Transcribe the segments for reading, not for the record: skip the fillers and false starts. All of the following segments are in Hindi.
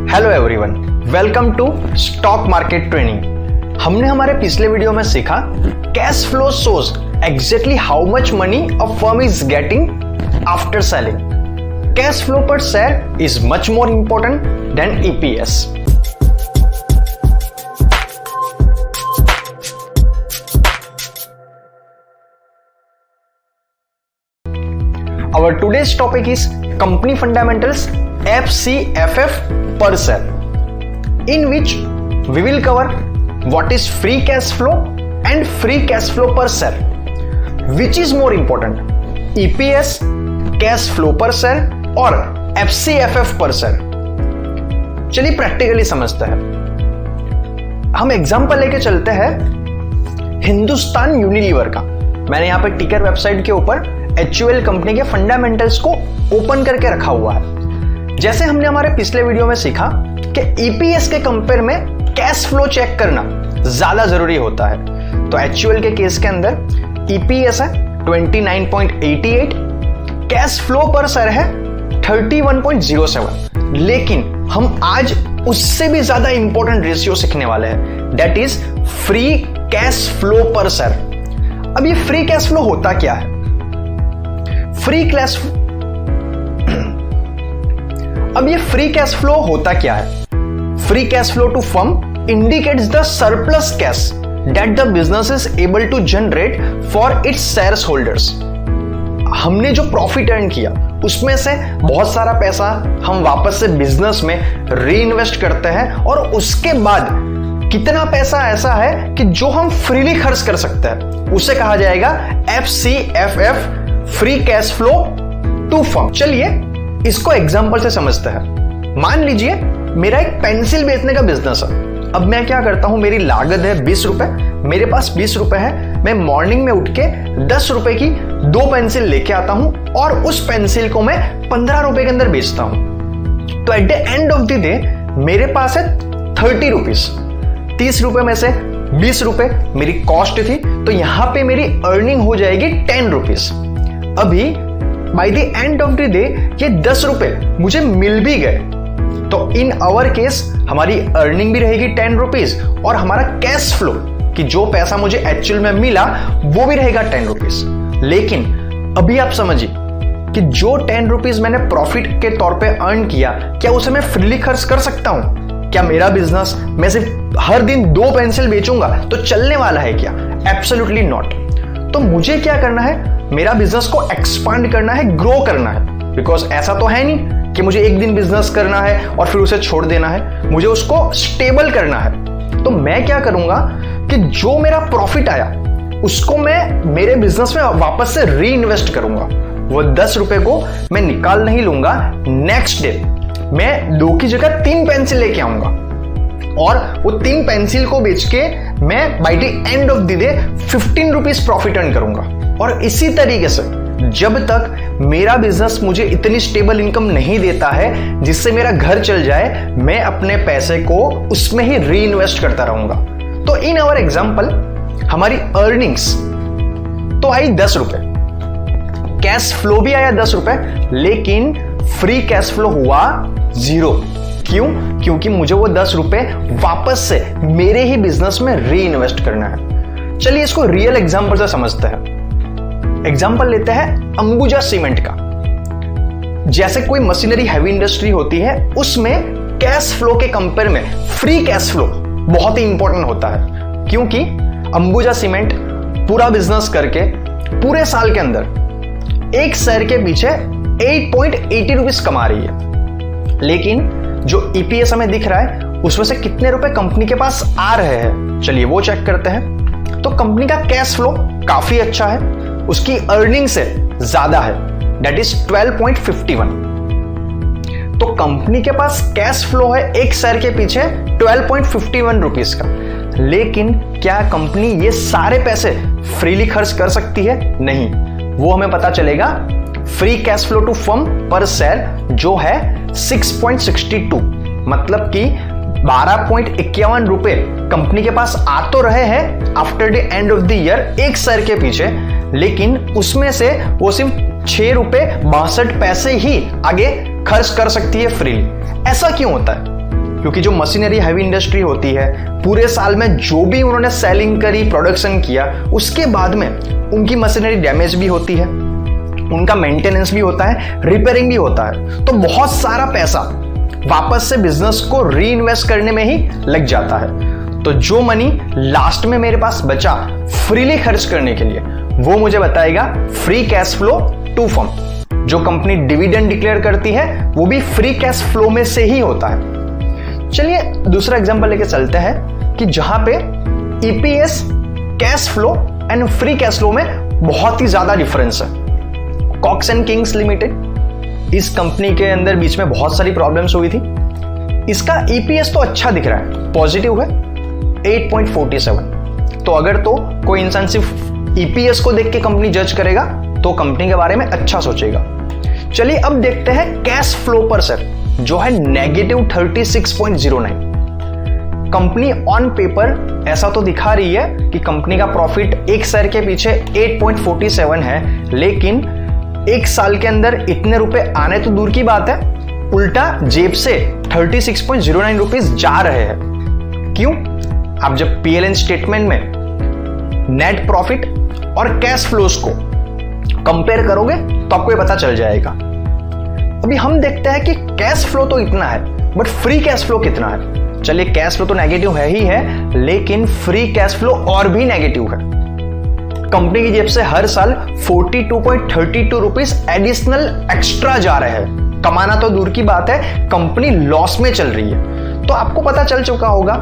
Hello everyone, welcome to stock market training. हमने हमारे पिछले वीडियो में सीखा cash flow shows exactly how much money a firm is getting after selling. Cash flow per share is much more important than EPS. Our today's topic is company fundamentals FCFF per share, in which we will cover what is free cash flow and free cash flow per share, which is more important, EPS, cash flow per share और FCFF per share। चलिए प्रैक्टिकली समझते हैं। हम एग्जांपल लेके चलते हैं हिंदुस्तान यूनिलीवर का। मैंने यहाँ पर टिकर वेबसाइट के ऊपर HUL कंपनी के फंडामेंटल्स को ओपन करके रखा हुआ है। जैसे हमने हमारे पिछले वीडियो में सीखा कि ईपीएस के कंपेयर में कैश फ्लो चेक करना ज्यादा जरूरी होता है। तो HUL के केस के अंदर ईपीएस है 29.88, कैश फ्लो पर शेयर है 31.07। लेकिन हम आज उससे भी ज्यादा इंपॉर्टेंट रेशियो सीखने वाले हैं, that is free cash flow per share. अब ये फ्री कैश फ्लो होता क्या है? फ्री कैश फ्लो होता क्या है? Free cash flow to firm indicates the surplus cash that the business is able to generate for its shares holders. हमने जो प्रॉफिट अर्न किया उसमें से बहुत सारा पैसा हम वापस से बिजनेस में री इन्वेस्ट करते हैं, और उसके बाद कितना पैसा ऐसा है कि जो हम फ्रीली खर्च कर सकते हैं, उसे कहा जाएगा FCFF, free cash flow to firm. चलिए इसको एग्जांपल से समझते हैं। मान लीजिए मेरा एक पेंसिल बेचने का बिजनेस है। अब मैं क्या करता हूं, मेरी लागत है 20 रुपए, मेरे पास 20 रुपए है। मैं मॉर्निंग में उठ के 10 रुपए की 2 पेंसिल लेके आता हूं और उस पेंसिल को मैं 15 रुपए के अंदर बेचता हूं। तो at the end of the day मेरे पास है 30 रुपीज। 30 रुपए में से 20 रुपए मेरी कॉस्ट थी, तो यहां पे मेरी अर्निंग हो जाएगी 10 रुपीज। अभी by the end of the day ये 10 रुपए मुझे मिल भी गए, तो इन आवर केस हमारी अर्निंग भी रहेगी 10 रुपीज और हमारा कैश फ्लो कि जो पैसा मुझे एक्चुअल में मिला वो भी रहेगा 10 रुपीज। लेकिन अभी आप समझिए कि जो 10 रुपीज मैंने प्रॉफिट के तौर पे अर्न किया, क्या उसे मैं फ्रीली खर्च कर सकता हूं? क्या मेरा बिजनेस मैं सिर्फ हर दिन 2 पेंसिल बेचूंगा तो चलने वाला है क्या? Absolutely not. तो मुझे क्या करना है, मेरा बिजनेस को एक्सपांड करना है, ग्रो करना है। बिकॉज ऐसा तो है नहीं कि मुझे एक दिन बिजनेस करना है और फिर उसे छोड़ देना है, मुझे उसको स्टेबल करना है। तो मैं क्या करूंगा कि जो मेरा प्रॉफिट आया उसको मैं मेरे बिजनेस में वापस से री इन्वेस्ट करूंगा। वो 10 रुपए को मैं निकाल नहीं लूंगा, नेक्स्ट डे मैं 2 की जगह 3 पेंसिल लेके आऊंगा और वो 3 पेंसिल को बेच के मैं by the end of the day 15 rupees profit earn करूंगा। और इसी तरीके से जब तक मेरा बिजनेस मुझे इतनी स्टेबल इनकम नहीं देता है जिससे मेरा घर चल जाए, मैं अपने पैसे को उसमें ही री इन्वेस्ट करता रहूंगा। तो इन आवर एग्जांपल हमारी अर्निंग्स तो आई 10 रुपए, कैश फ्लो भी आया 10 रुपए, लेकिन फ्री कैश फ्लो हुआ 0। क्यों? क्योंकि मुझे वो 10 रुपए वापस से मेरे ही बिजनेस में री इन्वेस्ट करना है। चलिए इसको रियल एग्जांपल से समझते हैं। एग्जांपल लेते हैं अंबुजा सीमेंट का। जैसे कोई मशीनरी हैवी इंडस्ट्री होती है, उसमें कैश फ्लो के कंपेयर में फ्री कैश फ्लो बहुत ही इंपॉर्टेंट होता है, क्योंकि अंबुजा सीमेंट पूरा बिजनेस करके पूरे साल के अंदर एक शेयर के पीछे 8.80 रुपीज कमा रही है। लेकिन जो ईपीएस हमें दिख रहा है उसमें से कितने रुपए कंपनी के पास आ रहे हैं, चलिए वो चेक करते हैं। तो कंपनी का कैश फ्लो काफी अच्छा है, उसकी अर्निंग से ज्यादा है, दैट इज 12.51। तो कंपनी के पास कैश फ्लो है एक शेयर के पीछे 12.51 रुपीज का। लेकिन क्या कंपनी ये सारे पैसे फ्रीली खर्च कर सकती है? नहीं। वो हमें पता चलेगा free cash flow to firm per share जो है 6.62, मतलब कि 12.51 रुपए कंपनी के पास आ तो रहे हैं after the end of the year एक शेयर के पीछे, लेकिन उसमें से वो सिर्फ 6 रुपए 62 पैसे ही आगे खर्च कर सकती है फ्रीली। ऐसा क्यों होता है? क्योंकि जो मशीनरी हैवी इंडस्ट्री होती है, पूरे साल में जो भी उन्होंने सेलिंग करी, प्रोडक्शन किया, उसके बाद में उनकी मशीनरी डैमेज भी होती है, उनका मेंटेनेंस भी होता है, रिपेयरिंग भी होता है। तो बहुत सारा पैसा वापस से बिजनेस को री इन्वेस्ट करने में ही लग जाता है। तो जो मनी लास्ट में मेरे पास बचा फ्रीली खर्च करने के लिए, वो मुझे बताएगा free cash flow to firm. जो कंपनी डिविडेंड डिक्लेयर करती है वो भी फ्री कैश फ्लो में से ही होता है। चलिए दूसरा एग्जांपल लेके चलते हैं कि जहां पे EPS, cash flow and free cash flow में बहुत ही ज्यादा डिफरेंस है। कॉक्स एंड किंग्स लिमिटेड, इस कंपनी के अंदर बीच में बहुत सारी प्रॉब्लम्स हुई थी। इसका ईपीएस तो अच्छा दिख रहा है, पॉजिटिव है 8.47। तो अगर तो कोई इंसान सिर्फ ईपीएस को देख के कंपनी जज करेगा तो कंपनी के बारे में अच्छा सोचेगा। चलिए अब देखते हैं कैश फ्लो पर सर, जो है नेगेटिव 36.09। कंपनी ऑन पेपर ऐसा तो दिखा रही है कि कंपनी का प्रॉफिट एक शेयर के पीछे 8.47 है, लेकिन एक साल के अंदर इतने रुपए आने तो दूर की बात है, उल्टा जेब से 36.09 रुपीज जा रहे हैं। क्यों? आप जब पीएलएन स्टेटमेंट में नेट प्रॉफिट और कैश फ्लोज को कंपेयर करोगे तो आपको ये पता चल जाएगा। अभी हम देखते हैं कि कैश फ्लो तो इतना है, बट फ्री कैश फ्लो कितना है। चलिए कैश फ्लो तो नेगेटिव है ही है, लेकिन फ्री कैश फ्लो और भी नेगेटिव है। कंपनी की जेब से हर साल 42.32 रुपीज एडिशनल एक्स्ट्रा जा रहे हैं। कमाना तो दूर की बात है, कंपनी लॉस में चल रही है। तो आपको पता चल चुका होगा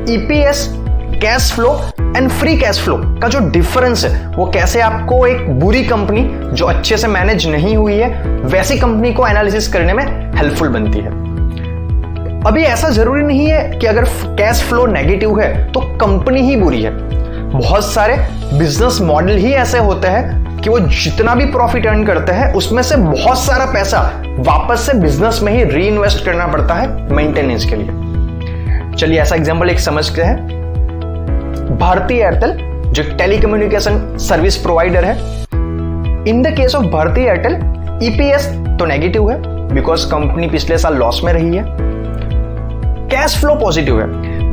EPS, cash flow and free cash flow का जो डिफरेंस है वो कैसे आपको एक बुरी कंपनी जो अच्छे से मैनेज नहीं हुई है वैसी कंपनी को एनालिसिस करने में हेल्पफुल बनती है। अभी ऐसा जरूरी नहीं है कि अगर कैश फ्लो नेगेटिव है तो कंपनी ही बुरी है। बहुत सारे बिजनेस मॉडल ही ऐसे होते हैं कि वो जितना भी प्रॉफिट अर्न करते हैं उसमें से बहुत सारा पैसा वापस से बिजनेस में ही री इन्वेस्ट करना पड़ता है मेंटेनेंस के लिए। चलिए ऐसा एग्जांपल एक समझते हैं। भारती एयरटेल जो टेलीकम्युनिकेशन सर्विस प्रोवाइडर है, in the case of Bharti Airtel EPS तो नेगेटिव है बिकॉज कंपनी पिछले साल लॉस में रही है। कैश फ्लो पॉजिटिव है,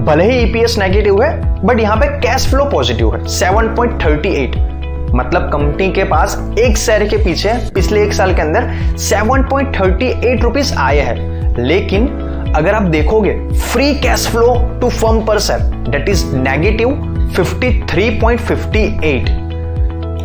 भले ही ईपीएस नेगेटिव है बट यहां पे कैश फ्लो पॉजिटिव है 7.38। मतलब कंपनी के पास एक शेयर के पीछे पिछले एक साल के अंदर 7.38 रुपीज आए हैं। लेकिन अगर आप देखोगे free cash flow to firm per share that is negative 53.58,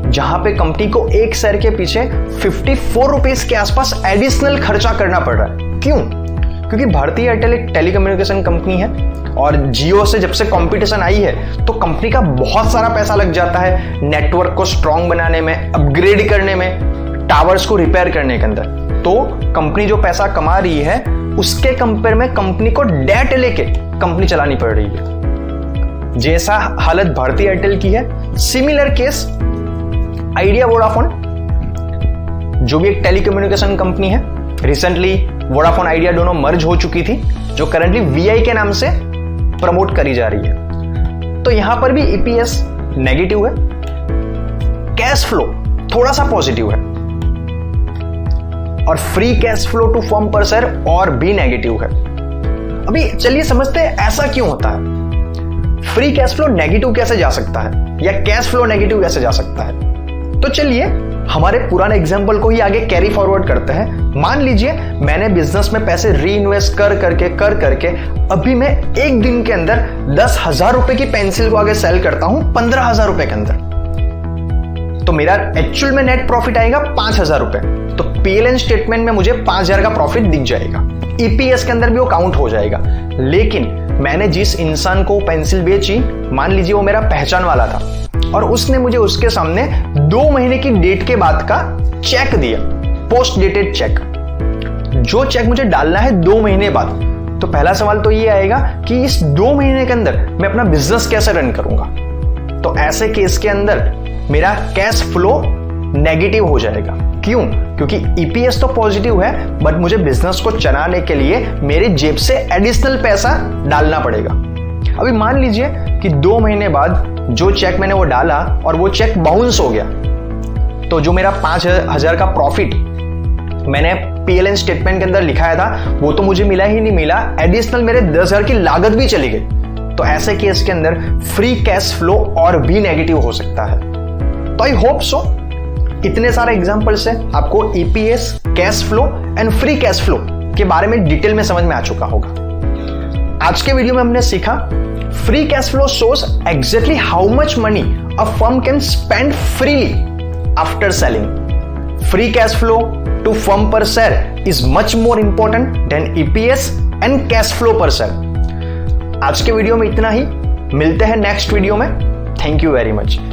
जहां पे कंपनी को एक शेयर के पीछे 54 रुपीज के आसपास एडिशनल खर्चा करना पड़ रहा है। क्यों? क्योंकि भारती एयरटेल एक टेलीकम्युनिकेशन कंपनी है और जियो से जब से कंपटीशन आई है तो कंपनी का बहुत सारा पैसा लग जाता है नेटवर्क को स्ट्रांग बनाने में, अपग्रेड करने में, टावर्स को रिपेयर करने के अंदर। तो कंपनी जो पैसा कमा रही है उसके कंपेयर में कंपनी को डेट लेके कंपनी चलानी पड़ रही है। जैसा हालत भारती एयरटेल की है, सिमिलर केस आइडिया वोडाफोन जो भी एक टेलीकम्युनिकेशन कंपनी है। रिसेंटली वोडाफोन आइडिया दोनों मर्ज हो चुकी थी, जो करंटली वीआई के नाम से प्रमोट करी जा रही है। तो यहां पर भी ईपीएस नेगेटिव है, कैश फ्लो थोड़ा सा पॉजिटिव है और free cash flow to firm per share और भी नेगेटिव है। अभी चलिए समझते हैं ऐसा क्यों होता है। फ्री कैश फ्लो नेगेटिव कैसे जा सकता है या कैश फ्लो नेगेटिव कैसे जा सकता है? तो चलिए हमारे पुराने एग्जांपल को ही आगे कैरी फॉरवर्ड करते हैं। मान लीजिए मैंने बिजनेस में पैसे री इन्वेस्ट कर करके अभी मैं एक दिन के अंदर 10,000 रुपए की पेंसिल को आगे सेल करता हूं 15,000 रुपए के अंदर, तो मेरा एक्चुअल में नेट प्रॉफिट आएगा 5,000 रुपए। तो पीएलएन स्टेटमेंट में मुझे 5,000 का प्रॉफिट दिख जाएगा, ईपीएस के अंदर भी वो काउंट हो जाएगा। लेकिन मैंने जिस इंसान को पेंसिल बेची, मान लीजिए वो मेरा पहचान वाला था और उसने मुझे उसके सामने 2 महीने की डेट के बाद का चेक दिया, पोस्ट डेटेड चेक, जो चेक मुझे डालना है 2 महीने बाद। तो पहला सवाल तो ये आएगा कि इस 2 महीने के अंदर मैं अपना बिजनेस कैसे रन करूंगा? तो ऐसे केस के अंदर मेरा कैश फ्लो नेगेटिव हो जाएगा। क्यों? क्योंकि ईपीएस तो पॉजिटिव है बट मुझे बिजनेस को चलाने के लिए मेरी जेब से एडिशनल पैसा डालना पड़ेगा। अभी मान लीजिए कि 2 महीने बाद जो चेक मैंने वो डाला और वो चेक बाउंस हो गया, तो जो मेरा 5,000 का प्रॉफिट मैंने पीएलएन स्टेटमेंट के अंदर लिखाया था वो तो मुझे मिला ही नहीं मिला, एडिशनल मेरे 10,000 की लागत भी चली गई। तो ऐसे केस के अंदर फ्री कैश फ्लो और भी नेगेटिव हो सकता है। तो आई होप सो इतने सारे एग्जांपल से आपको EPS, cash flow and free cash flow के बारे में डिटेल में समझ में आ चुका होगा। आज के वीडियो में हमने सीखा free cash flow shows exactly how much money a firm can spend freely after selling. Free cash flow to firm per share is much more important than EPS and cash flow per share. आज के वीडियो में इतना ही, मिलते हैं नेक्स्ट वीडियो में। Thank you very much.